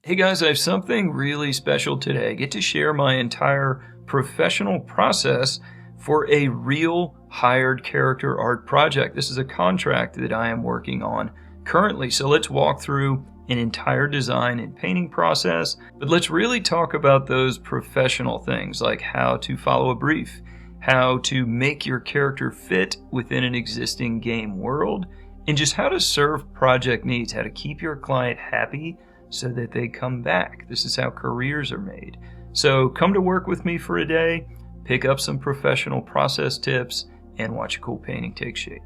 Hey guys, I have something really special today. I get to share my entire professional process for a real hired character art project. This is a contract that I am working on currently. So let's walk through an entire design and painting process, but let's really talk about those professional things like how to follow a brief, how to make your character fit within an existing game world, and just how to serve project needs, how to keep your client happy so that they come back. This is how careers are made. So come to work with me for a day, pick up some professional process tips, and watch a cool painting take shape.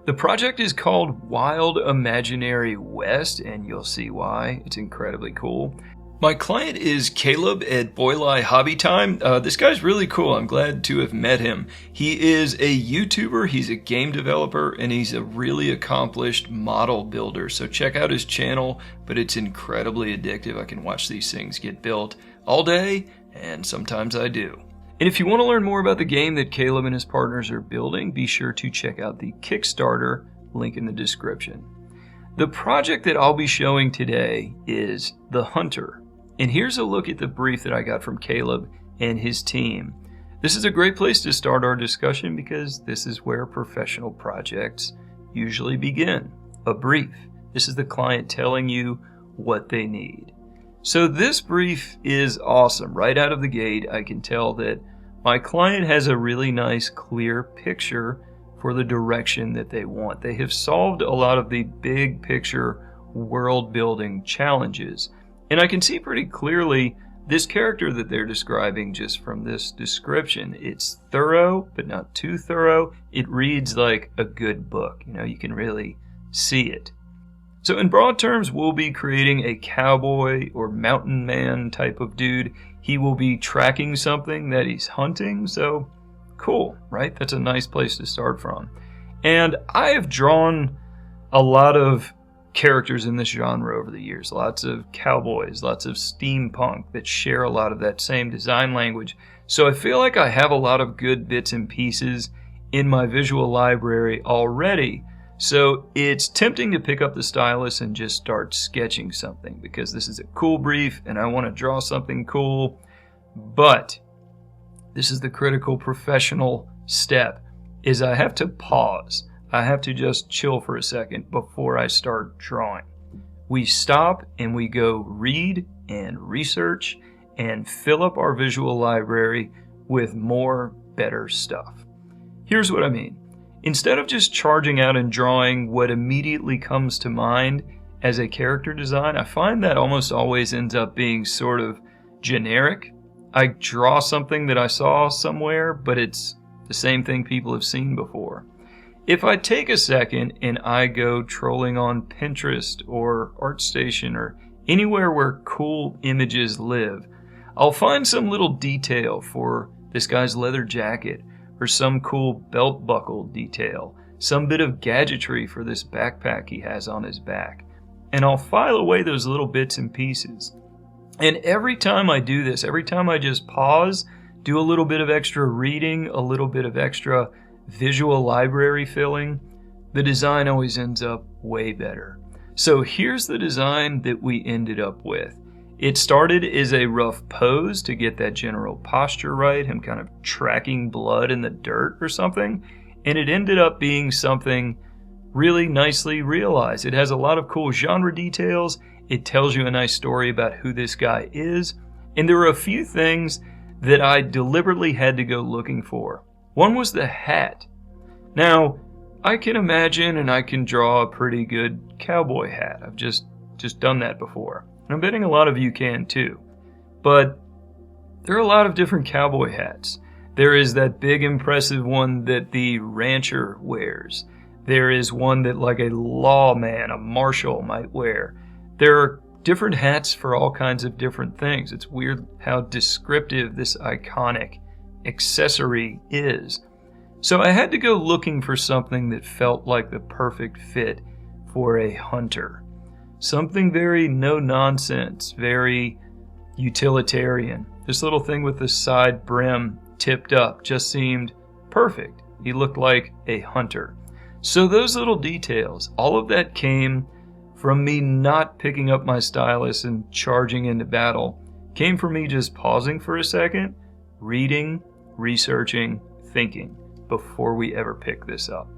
The project is called Wild Imaginary West, and you'll see why. It's incredibly cool. My client is Caleb at Boylai Hobby Time. This guy's really cool. I'm glad to have met him. He is a YouTuber, he's a game developer, and he's a really accomplished model builder. So check out his channel, but it's incredibly addictive. I can watch these things get built all day, and sometimes I do. And if you want to learn more about the game that Caleb and his partners are building, be sure to check out the Kickstarter, link in the description. The project that I'll be showing today is The Hunter. And here's a look at the brief that I got from Caleb and his team. This is a great place to start our discussion because this is where professional projects usually begin. A brief. This is the client telling you what they need. So this brief is awesome. Right out of the gate, I can tell that my client has a really nice, clear picture for the direction that they want. They have solved a lot of the big picture world building challenges. And I can see pretty clearly this character that they're describing just from this description. It's thorough, but not too thorough. It reads like a good book. You can really see it. So in broad terms, we'll be creating a cowboy or mountain man type of dude. He will be tracking something that he's hunting. So cool, right? That's a nice place to start from. And I have drawn a lot of characters in this genre over the years. Lots of cowboys, lots of steampunk that share a lot of that same design language. So I feel like I have a lot of good bits and pieces in my visual library already. So it's tempting to pick up the stylus and just start sketching something because this is a cool brief and I want to draw something cool. But this is the critical professional step, is I have to pause. I have to just chill for a second before I start drawing. We stop and we go read and research and fill up our visual library with more better stuff. Here's what I mean. Instead of just charging out and drawing what immediately comes to mind as a character design, I find that almost always ends up being sort of generic. I draw something that I saw somewhere, but it's the same thing people have seen before. If I take a second and I go trolling on Pinterest or ArtStation or anywhere where cool images live, I'll find some little detail for this guy's leather jacket or some cool belt buckle detail, some bit of gadgetry for this backpack he has on his back. And I'll file away those little bits and pieces. And every time I do this, every time I just pause, do a little bit of extra reading, a little bit of extra visual library filling, the design always ends up way better. So here's the design that we ended up with. It started as a rough pose to get that general posture right, him kind of tracking blood in the dirt or something, and it ended up being something really nicely realized. It has a lot of cool genre details, it tells you a nice story about who this guy is, and there were a few things that I deliberately had to go looking for. One was the hat. Now, I can imagine and I can draw a pretty good cowboy hat. I've just done that before. And I'm betting a lot of you can too. But there are a lot of different cowboy hats. There is that big impressive one that the rancher wears. There is one that like a lawman, a marshal might wear. There are different hats for all kinds of different things. It's weird how descriptive this iconic accessory is. So I had to go looking for something that felt like the perfect fit for a hunter. Something very no nonsense, very utilitarian. This little thing with the side brim tipped up just seemed perfect. He looked like a hunter. So those little details, all of that came from me not picking up my stylus and charging into battle, came from me just pausing for a second, reading, researching, thinking, before we ever pick this up.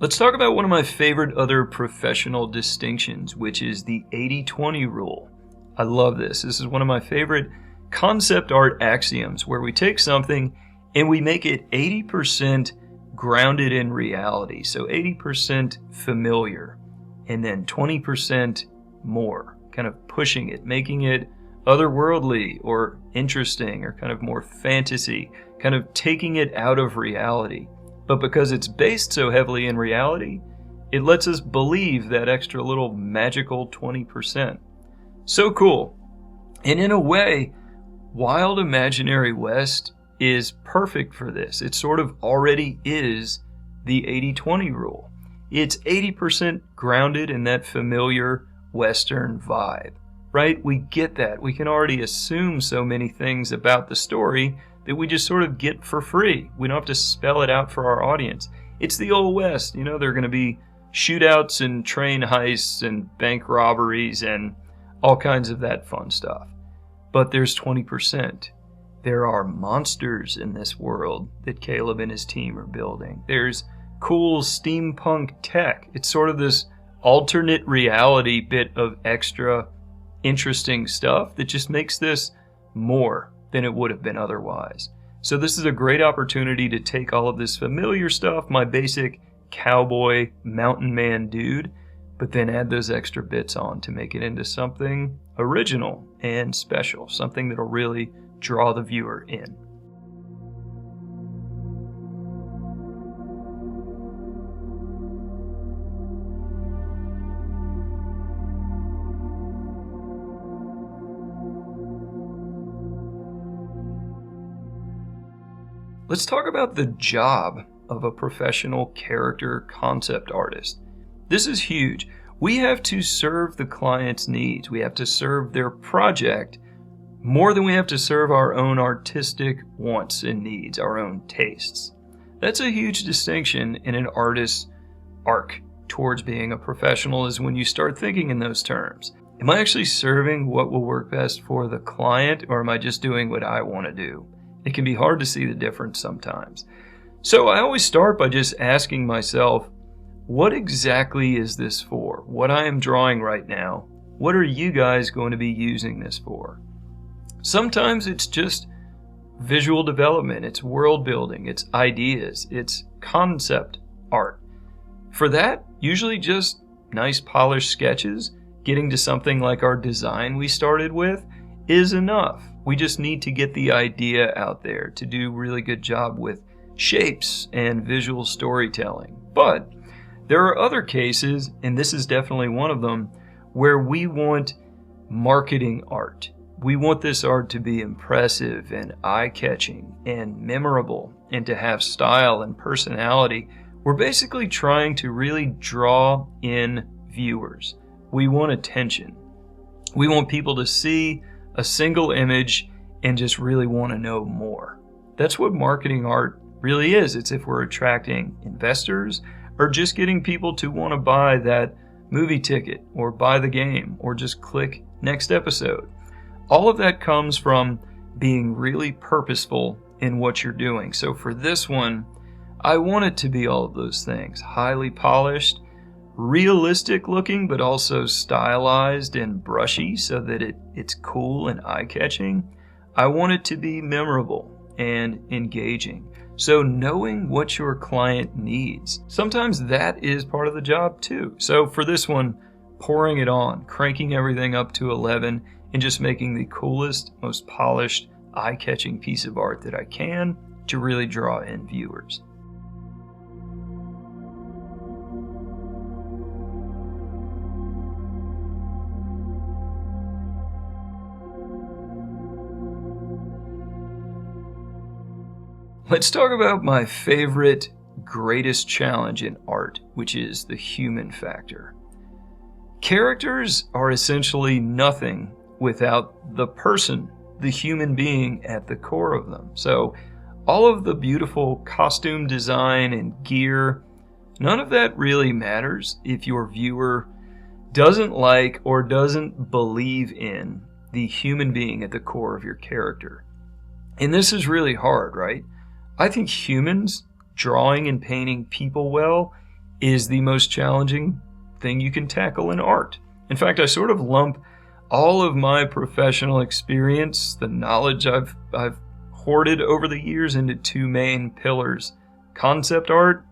Let's talk about one of my favorite other professional distinctions, which is the 80-20 rule. I love this. This is one of my favorite concept art axioms, where we take something and we make it 80% grounded in reality. So 80% familiar, and then 20% more, kind of pushing it, making it otherworldly or interesting or kind of more fantasy, kind of taking it out of reality. But because it's based so heavily in reality, it lets us believe that extra little magical 20%. So cool. And in a way, Wild Imaginary West is perfect for this. It sort of already is the 80-20 rule. It's 80% grounded in that familiar Western vibe, right? We get that. We can already assume so many things about the story that we just sort of get for free. We don't have to spell it out for our audience. It's the Old West. You know, there are going to be shootouts and train heists and bank robberies and all kinds of that fun stuff. But there's 20%. There are monsters in this world that Caleb and his team are building. There's cool steampunk tech. It's sort of this alternate reality bit of extra interesting stuff that just makes this more than it would have been otherwise. So this is a great opportunity to take all of this familiar stuff, my basic cowboy mountain man dude, but then add those extra bits on to make it into something original and special, something that'll really draw the viewer in. Let's talk about the job of a professional character concept artist. This is huge. We have to serve the client's needs. We have to serve their project more than we have to serve our own artistic wants and needs, our own tastes. That's a huge distinction in an artist's arc towards being a professional, is when you start thinking in those terms. Am I actually serving what will work best for the client, or am I just doing what I want to do? It can be hard to see the difference sometimes. So I always start by just asking myself, what exactly is this for? What I am drawing right now, what are you guys going to be using this for? Sometimes it's just visual development, it's world building, it's ideas, it's concept art. For that, usually just nice polished sketches, getting to something like our design we started with is enough. We just need to get the idea out there to do a really good job with shapes and visual storytelling. But there are other cases, and this is definitely one of them, where we want marketing art. We want this art to be impressive and eye-catching and memorable and to have style and personality. We're basically trying to really draw in viewers. We want attention. We want people to see a single image and just really want to know more. That's what marketing art really is. It's if we're attracting investors or just getting people to want to buy that movie ticket or buy the game or just click next episode. All of that comes from being really purposeful in what you're doing. So for this one, I want it to be all of those things. Highly polished, realistic looking, but also stylized and brushy so that it's cool and eye-catching. I want it to be memorable and engaging. So knowing what your client needs, sometimes that is part of the job too. So for this one, pouring it on, cranking everything up to 11, and just making the coolest, most polished, eye-catching piece of art that I can to really draw in viewers. Let's talk about my favorite, greatest challenge in art, which is the human factor. Characters are essentially nothing without the person, the human being at the core of them. So all of the beautiful costume design and gear, none of that really matters if your viewer doesn't like or doesn't believe in the human being at the core of your character. And this is really hard, right? I think humans drawing and painting people well is the most challenging thing you can tackle in art. In fact, I sort of lump all of my professional experience, the knowledge I've hoarded over the years, into two main pillars: concept art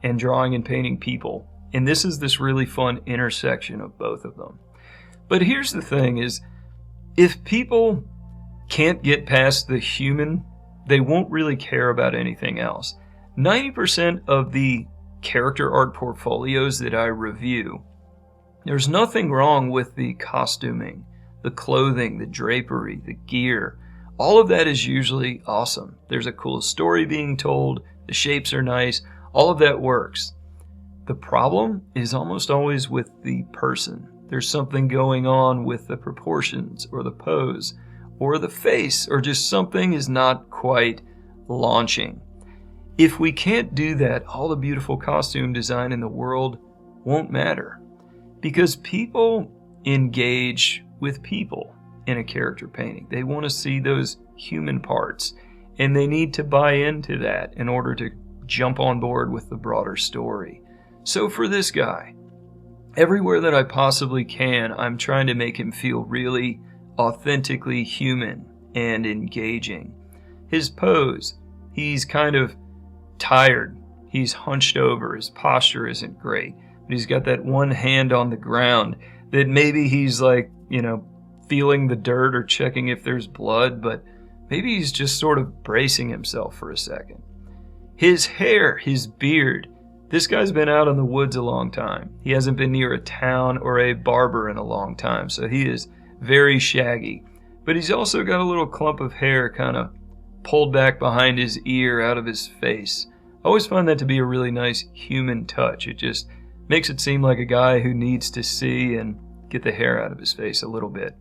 and drawing and painting people. And this is this really fun intersection of both of them. But here's the thing is, if people can't get past the human, they won't really care about anything else. 90% of the character art portfolios that I review, there's nothing wrong with the costuming, the clothing, the drapery, the gear. All of that is usually awesome. There's a cool story being told, the shapes are nice, all of that works. The problem is almost always with the person. There's something going on with the proportions or the pose or the face, or just something is not quite launching. If we can't do that, all the beautiful costume design in the world won't matter, because people engage with people in a character painting. They want to see those human parts, and they need to buy into that in order to jump on board with the broader story. So for this guy, everywhere that I possibly can, I'm trying to make him feel really authentically human and engaging. His pose, he's kind of tired. He's hunched over. His posture isn't great. But he's got that one hand on the ground that maybe he's like, feeling the dirt or checking if there's blood, but maybe he's just sort of bracing himself for a second. His hair, his beard, this guy's been out in the woods a long time. He hasn't been near a town or a barber in a long time, so he is very shaggy. But he's also got a little clump of hair kind of pulled back behind his ear out of his face. I always find that to be a really nice human touch. It just makes it seem like a guy who needs to see and get the hair out of his face a little bit.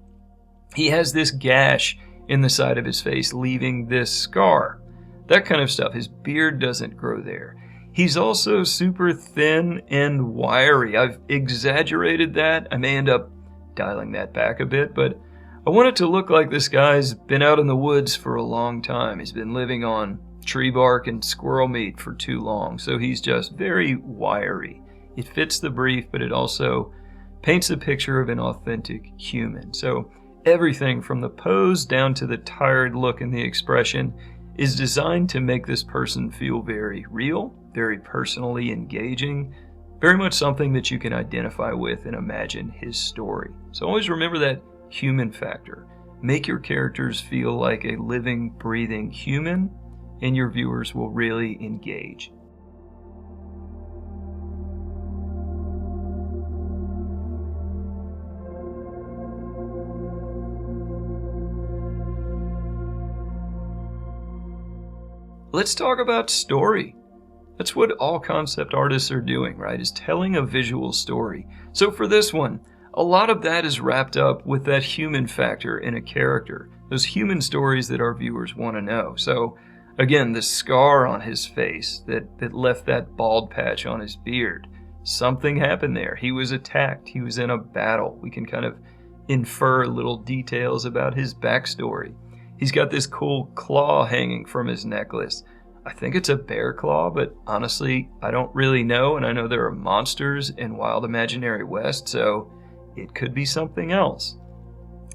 He has this gash in the side of his face, leaving this scar. That kind of stuff. His beard doesn't grow there. He's also super thin and wiry. I've exaggerated that. I may end up dialing that back a bit, but I want it to look like this guy's been out in the woods for a long time. He's been living on tree bark and squirrel meat for too long, so he's just very wiry. It fits the brief, but it also paints a picture of an authentic human. So everything from the pose down to the tired look and the expression is designed to make this person feel very real, very personally engaging, very much something that you can identify with and imagine his story. So always remember that human factor. Make your characters feel like a living, breathing human, and your viewers will really engage. Let's talk about story. That's what all concept artists are doing, right? Is telling a visual story. So for this one, a lot of that is wrapped up with that human factor in a character. Those human stories that our viewers want to know. So again, the scar on his face that left that bald patch on his beard. Something happened there. He was attacked. He was in a battle. We can kind of infer little details about his backstory. He's got this cool claw hanging from his necklace. I think it's a bear claw, but honestly, I don't really know, and I know there are monsters in Wild Imaginary West, so it could be something else.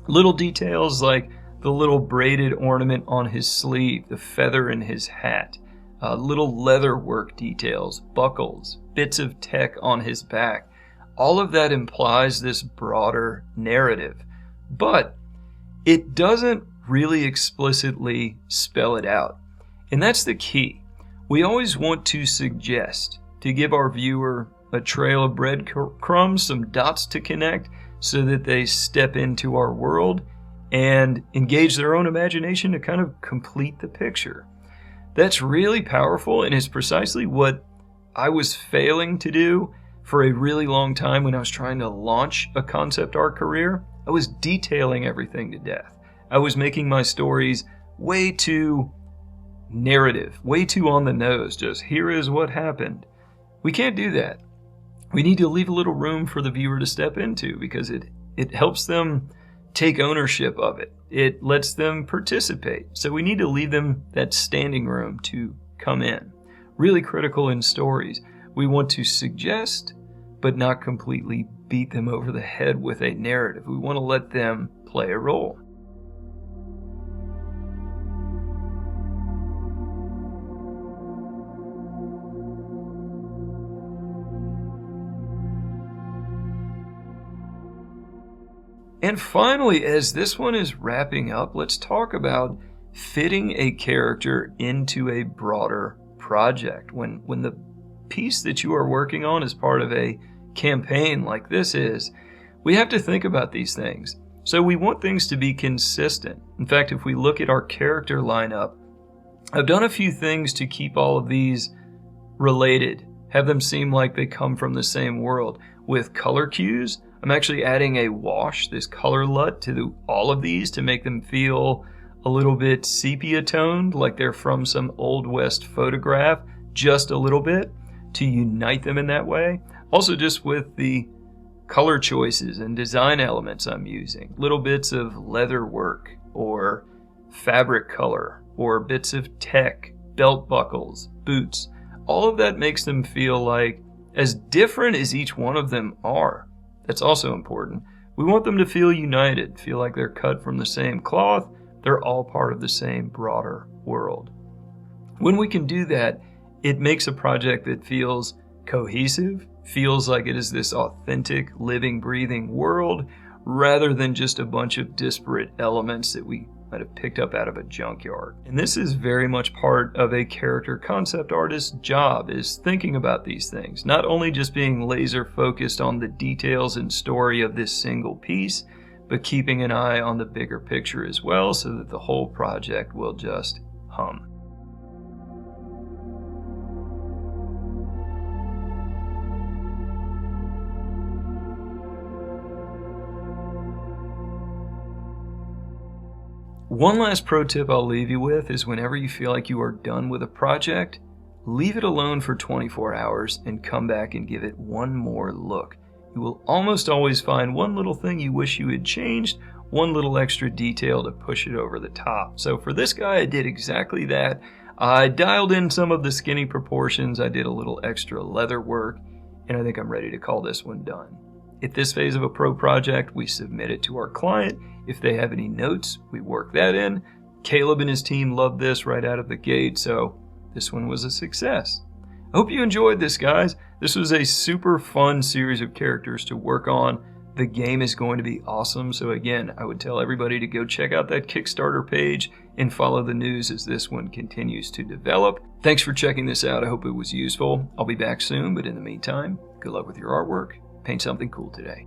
Little details like the little braided ornament on his sleeve, the feather in his hat, little leather work details, buckles, bits of tech on his back. All of that implies this broader narrative, but it doesn't really explicitly spell it out. And that's the key. We always want to suggest, to give our viewer a trail of breadcrumbs, some dots to connect, so that they step into our world and engage their own imagination to kind of complete the picture. That's really powerful and is precisely what I was failing to do For a really long time when I was trying to launch a concept art career, I was detailing everything to death. I was making my stories way too narrative, way too on the nose, just here is what happened. We can't do that. We need to leave a little room for the viewer to step into because it helps them take ownership of it. It lets them participate. So we need to leave them that standing room to come in. Really critical in stories. We want to suggest, but not completely beat them over the head with a narrative. We want to let them play a role. And finally, as this one is wrapping up, let's talk about fitting a character into a broader project. When the piece that you are working on is part of a campaign like this is, we have to think about these things. So we want things to be consistent. In fact, if we look at our character lineup, I've done a few things to keep all of these related, have them seem like they come from the same world. With color cues, I'm actually adding a wash, this color LUT, to all of these to make them feel a little bit sepia toned, like they're from some Old West photograph, just a little bit, to unite them in that way. Also just with the color choices and design elements I'm using, little bits of leather work or fabric color or bits of tech, belt buckles, boots. All of that makes them feel like, as different as each one of them are, that's also important, we want them to feel united, feel like they're cut from the same cloth, they're all part of the same broader world. When we can do that, it makes a project that feels cohesive, feels like it is this authentic, living, breathing world, rather than just a bunch of disparate elements that we might have picked up out of a junkyard. And this is very much part of a character concept artist's job, is thinking about these things, not only just being laser focused on the details and story of this single piece, but keeping an eye on the bigger picture as well so that the whole project will just hum. One last pro tip I'll leave you with is whenever you feel like you are done with a project, leave it alone for 24 hours and come back and give it one more look. You will almost always find one little thing you wish you had changed, one little extra detail to push it over the top. So for this guy, I did exactly that. I dialed in some of the skinny proportions, I did a little extra leather work, and I think I'm ready to call this one done. At this phase of a pro project, we submit it to our client. If they have any notes, we work that in. Caleb and his team loved this right out of the gate, so this one was a success. I hope you enjoyed this, guys. This was a super fun series of characters to work on. The game is going to be awesome, so again, I would tell everybody to go check out that Kickstarter page and follow the news as this one continues to develop. Thanks for checking this out. I hope it was useful. I'll be back soon, but in the meantime, good luck with your artwork. Paint something cool today.